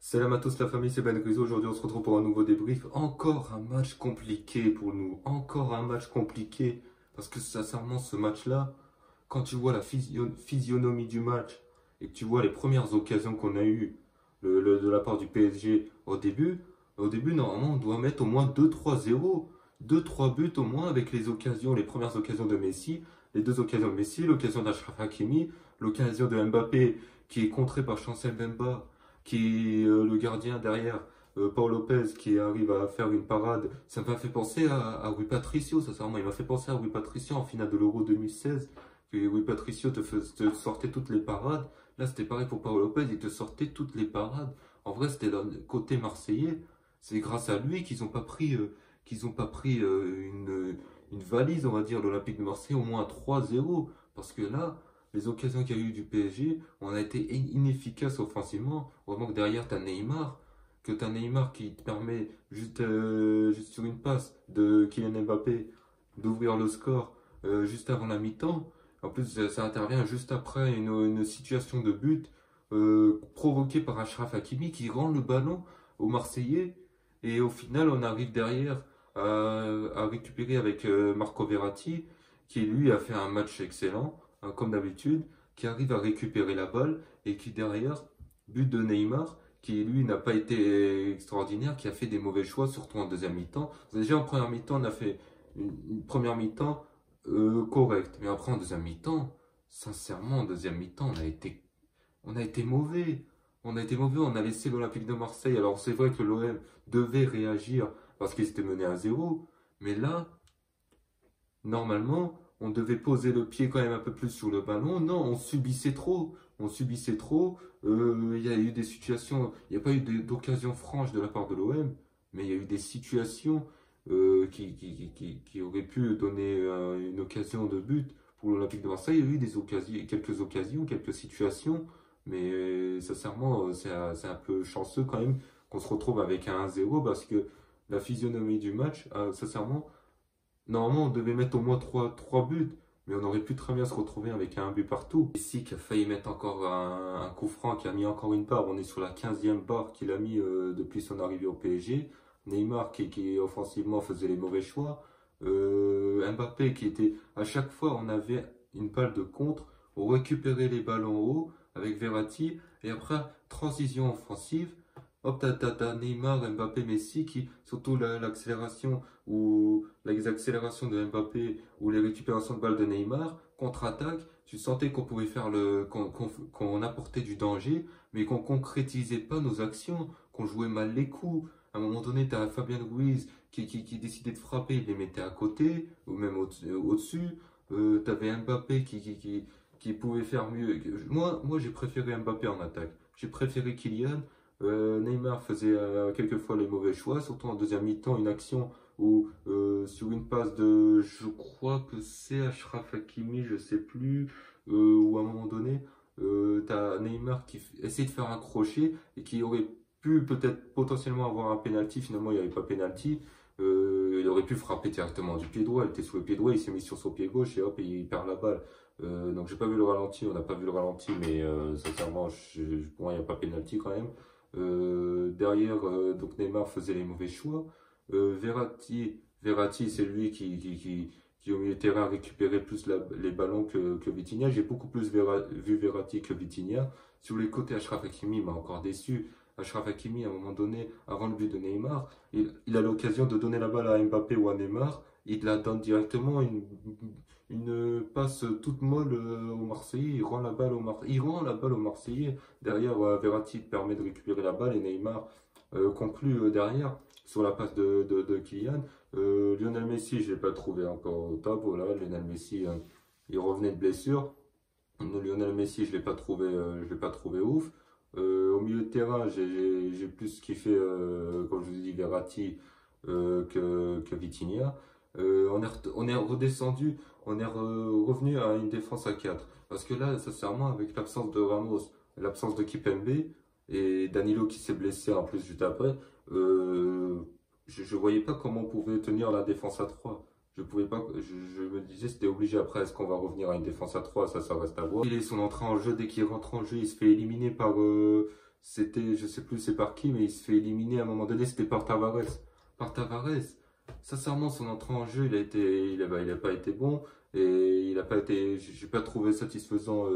Salam à tous la famille, c'est Ben Griso. Aujourd'hui on se retrouve pour un nouveau débrief. Encore un match compliqué pour nous. Encore un match compliqué. Parce que sincèrement ce match-là, quand tu vois la physionomie du match et que tu vois les premières occasions qu'on a eues de la part du PSG au début normalement on doit mettre au moins 2-3-0. 2-3 buts au moins avec les occasions, les premières occasions de Messi, les deux occasions de Messi, l'occasion d'Achraf Hakimi, l'occasion de Mbappé qui est contré par Chancel Mbemba qui est le gardien derrière, Paul Lopez, qui arrive à faire une parade. Ça m'a fait penser à Rui Patricio, sincèrement. Il m'a fait penser à Rui Patricio en finale de l'Euro 2016. Que Rui Patricio te sortait toutes les parades. Là, c'était pareil pour Paul Lopez, il te sortait toutes les parades. En vrai, c'était le côté marseillais. C'est grâce à lui qu'ils ont pas pris une valise, on va dire, l'Olympique de Marseille, au moins 3-0. Parce que là, les occasions qu'il y a eu du PSG, on a été inefficace offensivement. Vraiment que derrière, tu as Neymar qui te permet juste sur une passe de Kylian Mbappé d'ouvrir le score juste avant la mi-temps. En plus, ça intervient juste après une situation de but provoquée par Achraf Hakimi qui rend le ballon aux Marseillais. Et au final, on arrive derrière à récupérer avec Marco Verratti, qui lui a fait un match excellent comme d'habitude, qui arrive à récupérer la balle et qui derrière, but de Neymar, qui lui n'a pas été extraordinaire, qui a fait des mauvais choix, surtout en deuxième mi-temps. Déjà en première mi-temps, on a fait une première mi-temps correcte, mais après en deuxième mi-temps, sincèrement, en deuxième mi-temps, on a été mauvais. On a été mauvais, on a laissé l'Olympique de Marseille. Alors c'est vrai que l'OM devait réagir parce qu'il s'était mené à 0, mais là, normalement, on devait poser le pied quand même un peu plus sur le ballon. Non, on subissait trop. On subissait trop. Il y a eu des situations, il n'y a pas eu d'occasion franche de la part de l'OM, mais il y a eu des situations qui auraient pu donner une occasion de but pour l'Olympique de Marseille. Il y a eu des occasions, quelques situations, mais sincèrement, c'est un peu chanceux quand même qu'on se retrouve avec un 1-0 parce que la physionomie du match, sincèrement, normalement, on devait mettre au moins trois buts, mais on aurait pu très bien se retrouver avec un but partout. Messi qui a failli mettre encore un coup franc, qui a mis encore une barre. On est sur la 15e barre qu'il a mis depuis son arrivée au PSG. Neymar qui offensivement faisait les mauvais choix. Mbappé qui était... À chaque fois, on avait une balle de contre. On récupérait les ballons haut avec Verratti. Et après, transition offensive. Hop, t'as Neymar, Mbappé, Messi qui, surtout l'accélération ou les accélérations de Mbappé ou les récupérations de balles de Neymar, contre-attaque, tu sentais qu'on pouvait faire qu'on apportait du danger, mais qu'on concrétisait pas nos actions, qu'on jouait mal les coups. À un moment donné, t'as Fabien Ruiz qui décidait de frapper, il les mettait à côté, ou même au-dessus. T'avais Mbappé qui pouvait faire mieux. Moi j'ai préféré Mbappé en attaque. J'ai préféré Kylian. Neymar faisait quelquefois les mauvais choix, surtout en deuxième mi-temps, une action où sur une passe de, je crois que c'est Achraf Hakimi, je sais plus, où à un moment donné, t'as Neymar qui essaie de faire un crochet et qui aurait pu peut-être potentiellement avoir un penalty. Finalement il n'y avait pas penalty. Il aurait pu frapper directement du pied droit, il était sous le pied droit, il s'est mis sur son pied gauche et hop, il perd la balle. Donc j'ai pas vu le ralenti, on n'a pas vu le ralenti, mais sincèrement, pour moi il n'y a pas penalty quand même. Derrière, donc Neymar faisait les mauvais choix. Verratti c'est lui qui au milieu de terrain récupérait plus les ballons que Vitinha. J'ai beaucoup plus vu Verratti que Vitinha. Sur les côtés, Achraf Hakimi m'a encore déçu. Achraf Hakimi, à un moment donné, avant le but de Neymar, il a l'occasion de donner la balle à Mbappé ou à Neymar. Il la donne directement, une passe toute molle au Marseillais. Il rend la balle au Marseillais. Derrière, Verratti permet de récupérer la balle et Neymar conclut derrière sur la passe de Kylian. Lionel Messi, je ne l'ai pas trouvé encore au top. Voilà, Lionel Messi, il revenait de blessure. Lionel Messi, je l'ai pas trouvé ouf. Au milieu de terrain, j'ai plus kiffé, comme je vous ai dit, Verratti que Vitinha. On est redescendu, on est revenu à une défense à 4. Parce que là, sincèrement, avec l'absence de Ramos, l'absence de Kipembe et Danilo qui s'est blessé en plus juste après, je voyais pas comment on pouvait tenir la défense à 3. Je pouvais pas, je me disais c'était obligé après, est-ce qu'on va revenir à une défense à 3, ça reste à voir. Il est son entrée en jeu, dès qu'il rentre en jeu, il se fait éliminer par C'était, je sais plus c'est par qui, mais il se fait éliminer à un moment donné, c'était par Tavares. Par Tavares. Sincèrement, son entrée en jeu, il a pas été bon et il a pas été, j'ai pas trouvé satisfaisant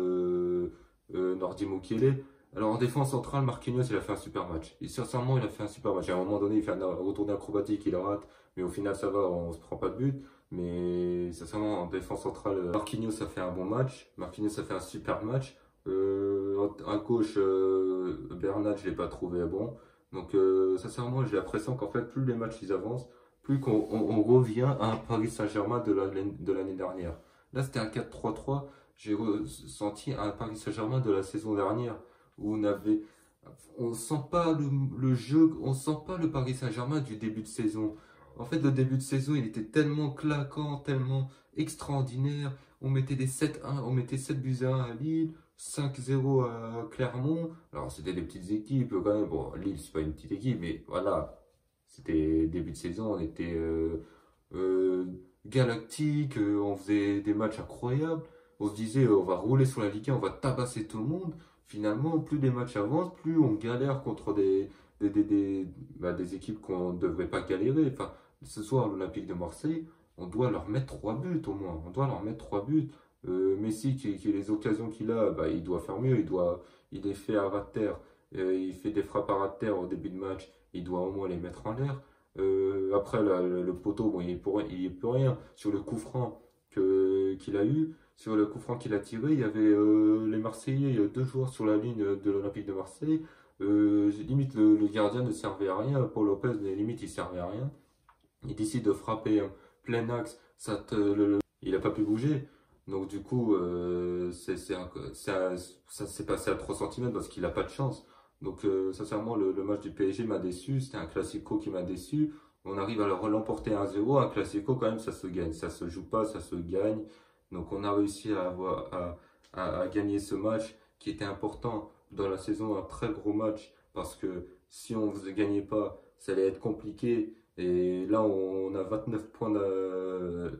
Nordi Mukiele. Alors en défense centrale, Marquinhos, il a fait un super match. Et sincèrement, il a fait un super match. À un moment donné, il fait un retourné acrobatique, il rate, mais au final, ça va, on se prend pas de but. Mais sincèrement, en défense centrale, Marquinhos a fait un bon match. Marquinhos a fait un super match. À gauche, Bernat, je l'ai pas trouvé bon. Donc, sincèrement, j'ai l'impression qu'en fait, plus les matchs ils avancent, plus qu'on revient à un Paris Saint-Germain de l'année dernière. Là, c'était un 4-3-3. J'ai ressenti un Paris Saint-Germain de la saison dernière où on sent pas le jeu, on sent pas le Paris Saint-Germain du début de saison. En fait, le début de saison, il était tellement claquant, tellement extraordinaire. On mettait des 7-1, on mettait 7 buts à 1 à Lille, 5-0 à Clermont. Alors, c'était des petites équipes quand même. Bon, Lille, c'est pas une petite équipe, mais voilà. C'était début de saison, on était euh, galactique, on faisait des matchs incroyables. On se disait, on va rouler sur la Ligue 1, on va tabasser tout le monde. Finalement, plus les matchs avancent, plus on galère contre des équipes qu'on ne devrait pas galérer. Enfin, ce soir, l'Olympique de Marseille, on doit leur mettre 3 buts au moins. On doit leur mettre 3 buts. Messi, qui les occasions qu'il a, bah, il doit faire mieux. Il les fait à ras de terre. Il fait des frappes à ras de terre au début de match. Il doit au moins les mettre en l'air. Après, le poteau, bon, il est pour rien. Sur le coup franc qu'il a eu, sur le coup franc qu'il a tiré, il y avait les Marseillais, il y a 2 joueurs sur la ligne de l'Olympique de Marseille. Limite, le gardien ne servait à rien. Paul Lopez, limite, il servait à rien. Il décide de frapper plein axe. Il n'a pas pu bouger. Donc, du coup, ça s'est passé à 3 cm parce qu'il n'a pas de chance. Donc, sincèrement, le match du PSG m'a déçu. C'était un classico qui m'a déçu. On arrive à l'emporter 1-0. Un classico, quand même, ça se gagne. Ça se joue pas, ça se gagne. Donc, on a réussi à gagner ce match qui était important dans la saison. Un très gros match parce que si on ne gagnait pas, ça allait être compliqué. Et là, on a 29 points,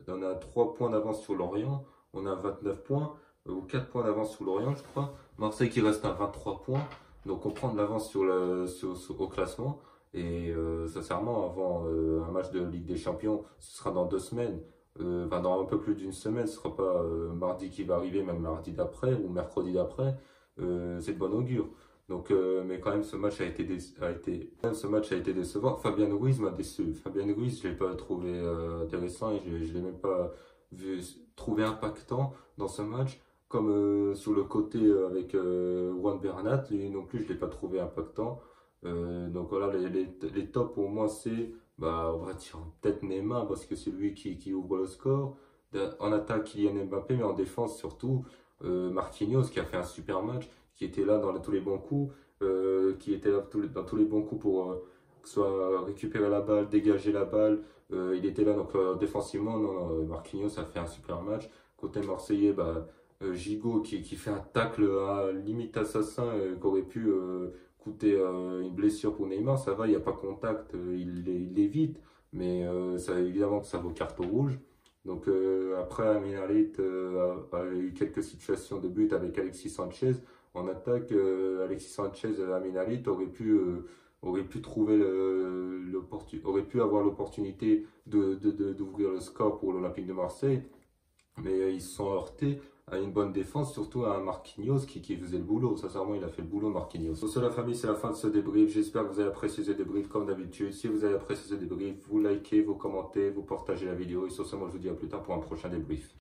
on a 3 points d'avance sur Lorient. On a 29 points, ou 4 points d'avance sur Lorient, je crois. Marseille qui reste à 23 points. Donc on prend de l'avance au classement. Et sincèrement, avant un match de Ligue des Champions, ce sera dans 2 semaines. Enfin, dans un peu plus d'une semaine, ce sera pas mardi qui va arriver, même mardi d'après ou mercredi d'après. C'est de bon augure. Donc, mais quand même, ce match a été décevant. Fabien Ruiz m'a déçu. Fabien Ruiz, je l'ai pas trouvé intéressant et je l'ai même pas trouvé impactant dans ce match. Comme sur le côté avec Juan Bernat, lui non plus, je l'ai pas trouvé impactant. Donc voilà, les tops pour moi, c'est, bah, on va dire peut-être Neymar parce que c'est lui qui ouvre le score. En attaque, Kylian Mbappé, mais en défense surtout, Marquinhos qui a fait un super match, qui était là dans tous les bons coups, qui était là dans tous les bons coups pour que ce soit récupérer la balle, dégager la balle. Il était là donc défensivement, non, Marquinhos a fait un super match. Côté marseillais, bah, Gigot qui fait un tacle à limite assassin qui aurait pu coûter une blessure pour Neymar. Ça va, il n'y a pas contact, il l'évite, mais ça, évidemment que ça vaut carte rouge. Donc après, Amin Harit a eu quelques situations de but avec Alexis Sanchez. En attaque, Alexis Sanchez et Amin Harit auraient pu trouver aurait pu avoir l'opportunité d'ouvrir le score pour l'Olympique de Marseille, mais ils se sont heurtés à une bonne défense, surtout à un Marquinhos qui faisait le boulot. Sincèrement, il a fait le boulot, Marquinhos. Sur ce, la famille, c'est la fin de ce débrief. J'espère que vous avez apprécié ce débrief comme d'habitude. Si vous avez apprécié ce débrief, vous likez, vous commentez, vous partagez la vidéo. Et sur ce, moi, je vous dis à plus tard pour un prochain débrief.